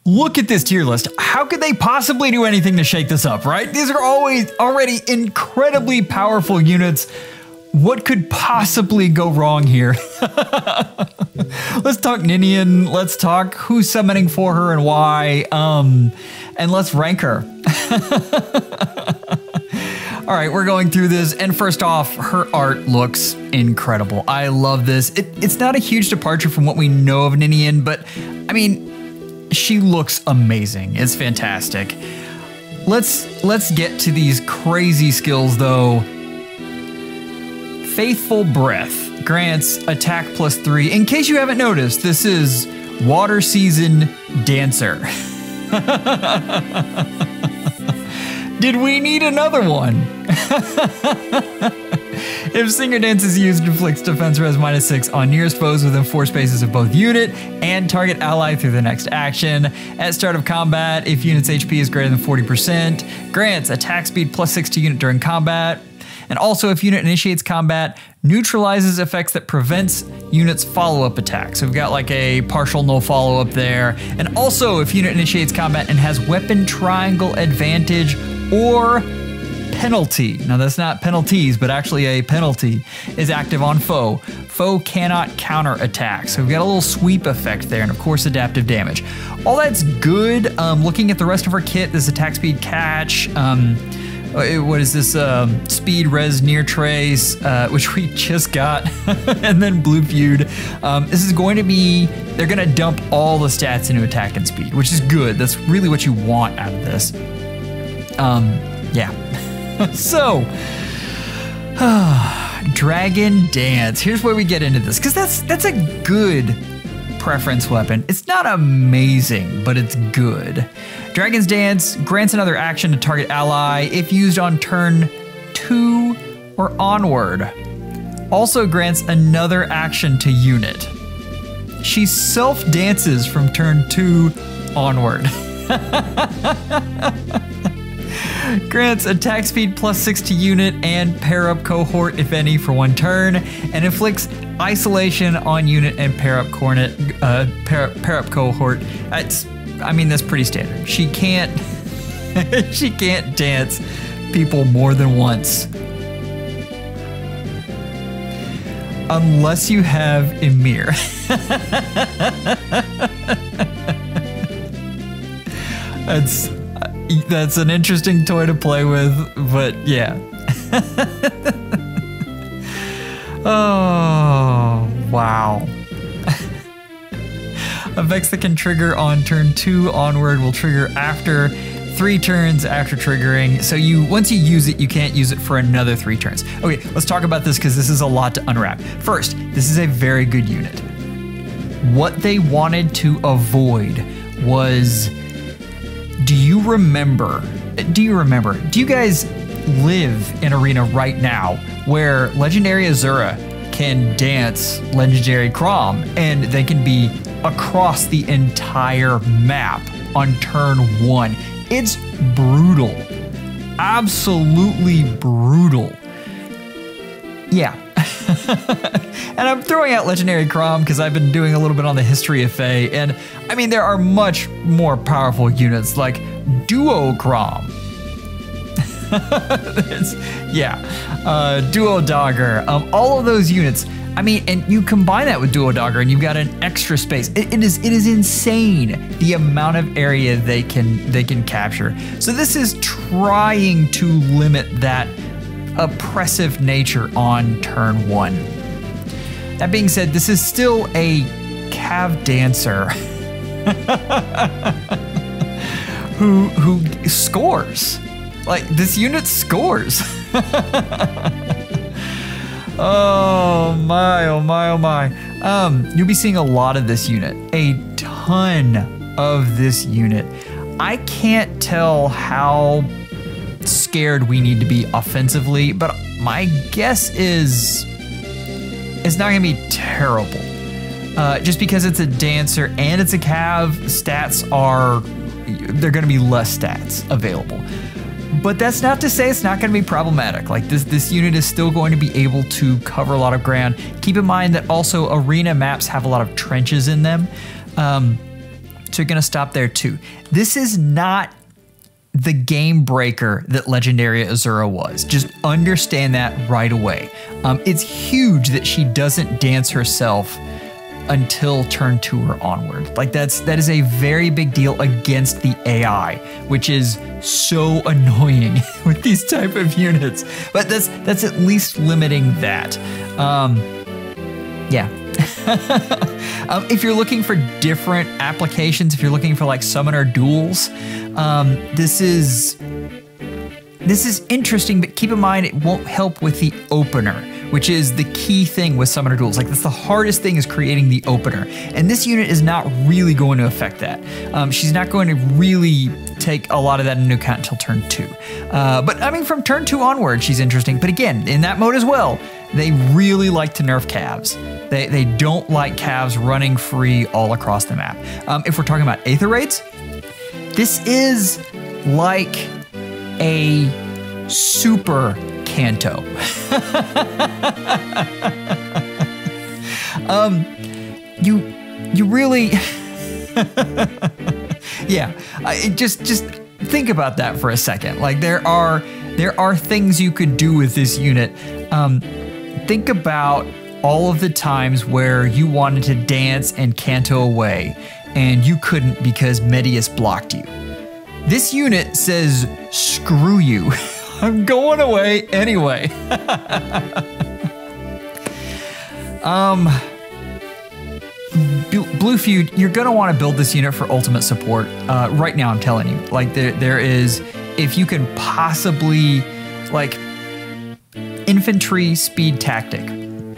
Look at this tier list. How could they possibly do anything to shake this up, right? These are already incredibly powerful units. What could possibly go wrong here? Let's talk Ninian. Let's talk who's summoning for her and why. And let's rank her. All right, we're going through this, and first off, her art looks incredible. I love this. It's not a huge departure from what we know of Ninian, but I mean, she looks amazing. It's fantastic. Let's get to these crazy skills though. Faithful Breath grants attack +3. In case you haven't noticed, this is Water Season Dancer. Did we need another one? If Singer Dance is used, it inflicts defense res -6 on nearest foes within 4 spaces of both unit and target ally through the next action. At start of combat, if unit's HP is greater than 40%, grants attack speed +6 to unit during combat. And also, if unit initiates combat, neutralizes effects that prevents units' follow-up attacks. So we've got like a partial no follow-up there. And also, if unit initiates combat and has weapon triangle advantage or penalty. Now that's not penalties, but actually a penalty is active on foe. Foe cannot counter attack. So we've got a little sweep effect there, and of course adaptive damage. All that's good. Looking at the rest of her kit, this attack speed catch, what is this, speed res near trace, which we just got, and then blue feud. This is going to be, they're gonna dump all the stats into attack and speed, which is good. That's really what you want out of this. Yeah. So, Dragon Dance. Here's where we get into this, because that's a good preference weapon. It's not amazing, but it's good. Dragon's Dance grants another action to target ally if used on turn 2 or onward. Also grants another action to unit. She self-dances from turn 2 onward. Grants attack speed +6 to unit and pair up cohort, if any, for 1 turn, and inflicts isolation on unit and pair up cohort. I mean, that's pretty standard. She can't she can't dance people more than once. Unless you have Emir. That's an interesting toy to play with, but yeah. Oh, wow. Effects that can trigger on turn 2 onward will trigger after 3 turns after triggering. So once you use it, you can't use it for another 3 turns. Okay, let's talk about this because this is a lot to unwrap. First, this is a very good unit. What they wanted to avoid was, do you guys live in Arena right now where Legendary Azura can dance Legendary Chrom and they can be across the entire map on turn 1? It's brutal. Absolutely brutal. Yeah. And I'm throwing out Legendary Chrom because I've been doing a little bit on the history of Fae, and I mean, there are much more powerful units like Duo Chrom. Duo Dogger, all of those units. I mean, and you combine that with Duo Dogger and you've got an extra space. It is insane the amount of area they can capture. So this is trying to limit that oppressive nature on turn 1. That being said, this is still a Cav Dancer who scores. Like, this unit scores. Oh my, oh my, oh my. You'll be seeing a lot of this unit, a ton of this unit. I can't tell how scared we need to be offensively, but my guess is it's not gonna be terrible. Just because it's a dancer and it's a cav, they're gonna be less stats available. But that's not to say it's not gonna be problematic. Like this unit is still going to be able to cover a lot of ground. Keep in mind that also arena maps have a lot of trenches in them. So you're going to stop there too. This is not the game breaker that Legendary Azura was. Just understand that right away. It's huge that she doesn't dance herself until turn 2 or onward. Like that is a very big deal against the AI, which is so annoying with these type of units. But that's at least limiting that. Yeah. If you're looking for different applications, if you're looking for like summoner duels, this is interesting, but keep in mind it won't help with the opener, which is the key thing with summoner duels. Like that's the hardest thing, is creating the opener. And this unit is not really going to affect that. She's not going to really take a lot of that into account until turn 2. But I mean, from turn 2 onward, she's interesting. But again, in that mode as well, they really like to nerf calves. They don't like calves running free all across the map. If we're talking about Aether Raids, this is like a super Kanto. You really, yeah. Just think about that for a second. Like there are things you could do with this unit. Think about all of the times where you wanted to dance and Kanto away, and you couldn't because Medius blocked you. This unit says, screw you. I'm going away anyway. Blue Feud, you're gonna want to build this unit for ultimate support. Right now, I'm telling you, like there is, if you can possibly, like, infantry speed tactic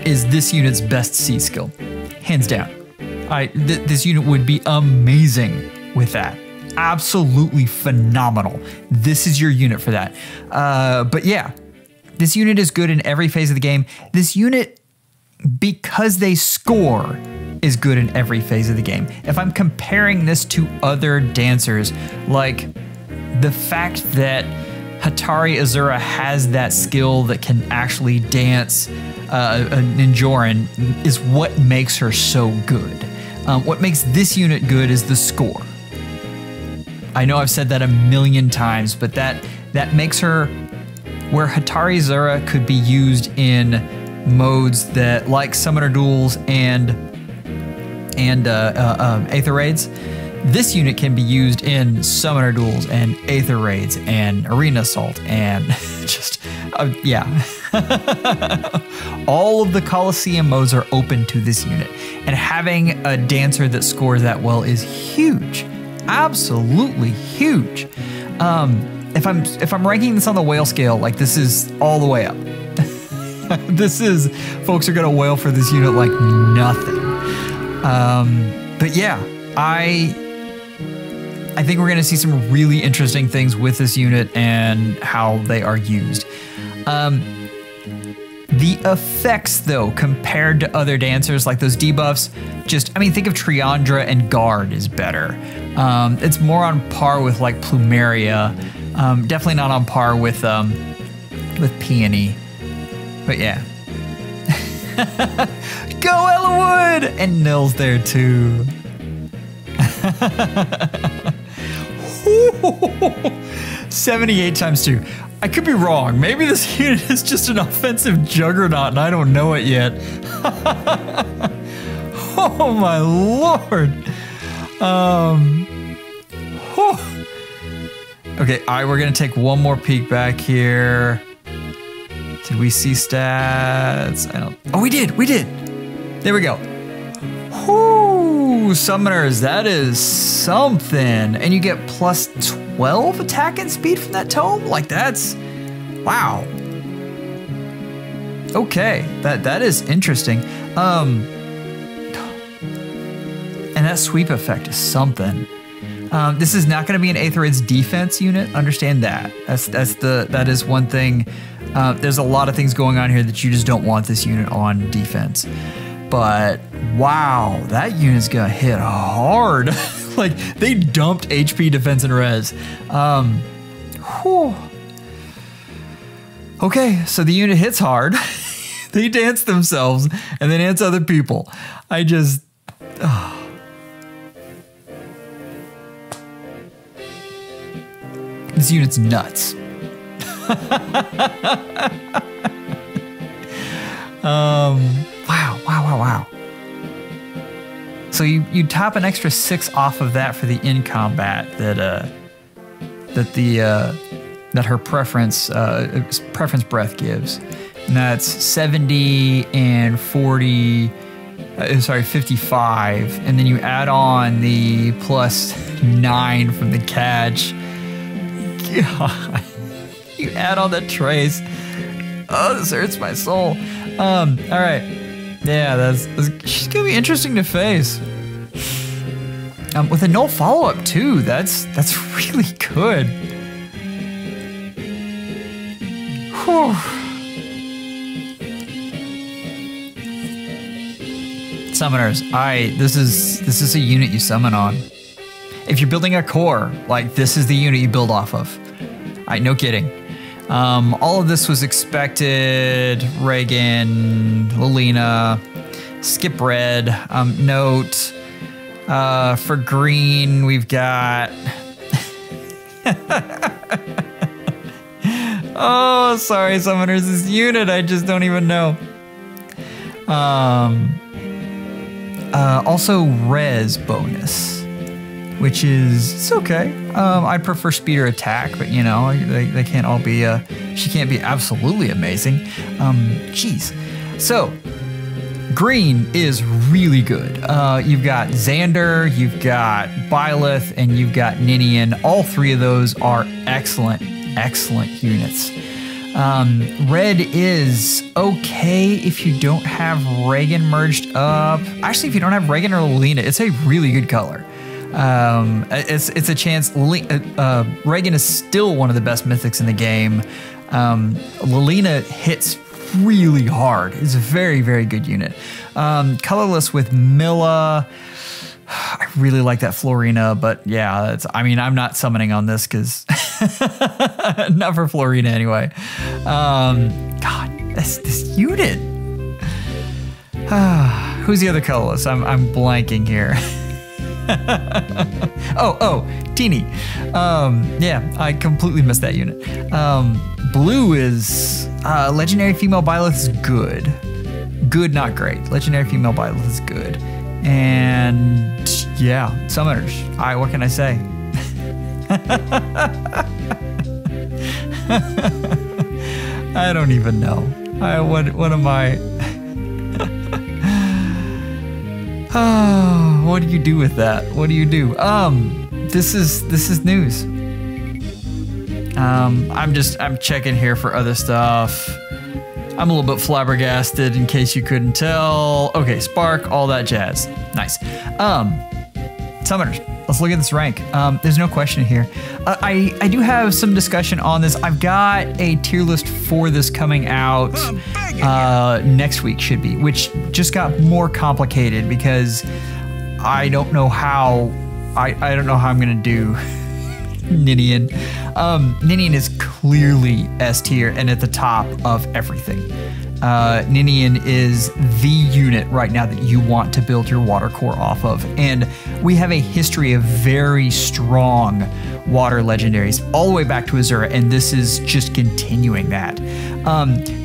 is this unit's best C skill, hands down. This unit would be amazing with that. Absolutely phenomenal. This is your unit for that. But yeah, this unit is good in every phase of the game. This unit, because they score, is good in every phase of the game. If I'm comparing this to other dancers, like the fact that Hatari Azura has that skill that can actually dance Ninjoran is what makes her so good. What makes this unit good is the score. I know I've said that a million times, but that makes her where Hatari Azura could be used in modes that, like Summoner Duels and Aether Raids. This unit can be used in Summoner Duels and Aether Raids and Arena Assault and just, yeah. All of the Coliseum modes are open to this unit. And having a dancer that scores that well is huge. Absolutely huge. If I'm ranking this on the whale scale, like this is all the way up. This is, folks are gonna wail for this unit like nothing. But yeah, I think we're gonna see some really interesting things with this unit and how they are used. The effects though, compared to other dancers, like those debuffs, I mean, think of Triandra and Guard is better. It's more on par with like Plumeria. Definitely not on par with Peony. But yeah. Go Ellawood! And Nil's there too. 78 times 2. I could be wrong. Maybe this unit is just an offensive juggernaut and I don't know it yet. Oh my lord. Okay, all right, we're gonna take one more peek back here. Did we see stats? Oh, we did. There we go. Whoo, summoners, that is something. And you get plus 12 attack and speed from that tome? Like that's, wow. Okay, that is interesting. And that sweep effect is something. This is not going to be an Aether Raids defense unit. Understand that. That is one thing. There's a lot of things going on here that you just don't want this unit on defense. But wow, that unit's gonna hit hard. Like they dumped HP, defense, and res. Whew. Okay, so the unit hits hard. They dance themselves and then dance other people. This unit's nuts. Wow. So you top an extra 6 off of that for the in combat that her preference breath gives, and that's 70 and 40. 55, and then you add on the +9 from the catch. God, you add on the trace. Oh, this hurts my soul. All right, yeah, she's gonna be interesting to face. With a no follow-up too. That's really good. Whew. Summoners, this is a unit you summon on. If you're building a core, like, this is the unit you build off of. No kidding. All of this was expected. Reagan, Lilina, skip red. Note, for green, we've got... Oh, sorry, Summoners, this unit, I just don't even know. Also res bonus, which is, it's okay. I'd prefer speed or attack, but you know, they can't all be, she can't be absolutely amazing. Jeez. So, green is really good. You've got Xander, you've got Byleth, and you've got Ninian. All 3 of those are excellent units. Red is okay if you don't have Reagan merged up. Actually, if you don't have Reagan or Lilina, it's a really good color. It's a chance. Reagan is still one of the best mythics in the game. Lilina hits really hard. It's a very, very good unit. Colorless with Milla. I really like that Florina, but yeah, I'm not summoning on this because not for Florina anyway. God, this unit. Who's the other colorless? I'm blanking here. oh, Teeny. Yeah, I completely missed that unit. Blue is legendary female Byleth is good. Good, not great. Legendary female Byleth is good. And yeah, summoners. What can I say? I don't even know. What am I? Oh, what do you do with that? What do you do? This is news. I'm checking here for other stuff. I'm a little bit flabbergasted in case you couldn't tell. Okay, Spark, all that jazz. Nice. Summoners, let's look at this rank. There's no question here. I do have some discussion on this. I've got a tier list for this coming out next week, should be, which just got more complicated because I don't know how I'm gonna do Ninian. Ninian is clearly S tier and at the top of everything. Ninian is the unit right now that you want to build your water core off of. And we have a history of very strong water legendaries all the way back to Azura, and this is just continuing that.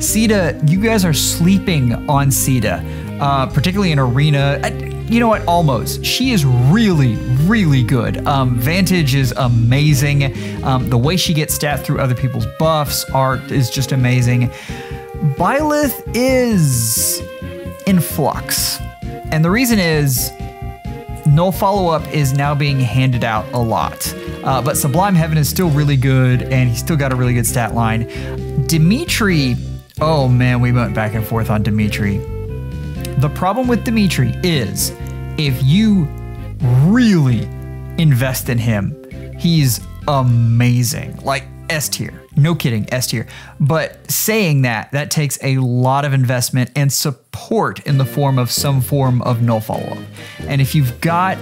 Sita, you guys are sleeping on Sita, particularly in Arena. You know what? Almost. She is really, really good. Vantage is amazing. The way she gets stat through other people's buffs, art is just amazing. Byleth is in flux. And the reason is no follow-up is now being handed out a lot. But Sublime Heaven is still really good, and he's still got a really good stat line. Dimitri, oh man, we went back and forth on Dimitri. The problem with Dimitri is if you really invest in him, he's amazing. Like S tier. No kidding, S tier. But saying that takes a lot of investment and support in the form of some form of no follow-up. And if you've got,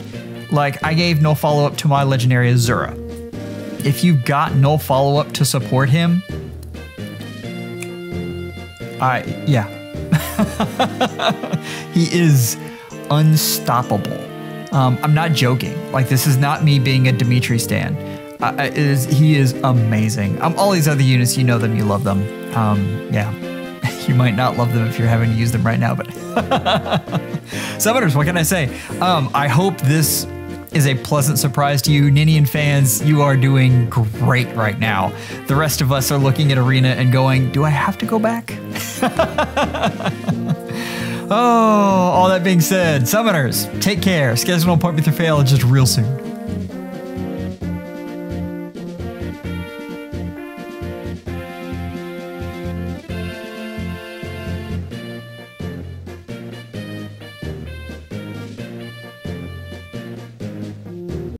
like, I gave no follow-up to my legendary Azura. If you've got no follow-up to support him, yeah. He is unstoppable. I'm not joking. Like, this is not me being a Dimitri stan. He is amazing. All these other units, you know them, you love them. Yeah. You might not love them if you're having to use them right now, but Summoners, what can I say? I hope this is a pleasant surprise to you. Ninian fans, you are doing great right now. The rest of us are looking at Arena and going, do I have to go back? Oh, all that being said, Summoners, take care. Schedule an appointment with your FEHology just real soon.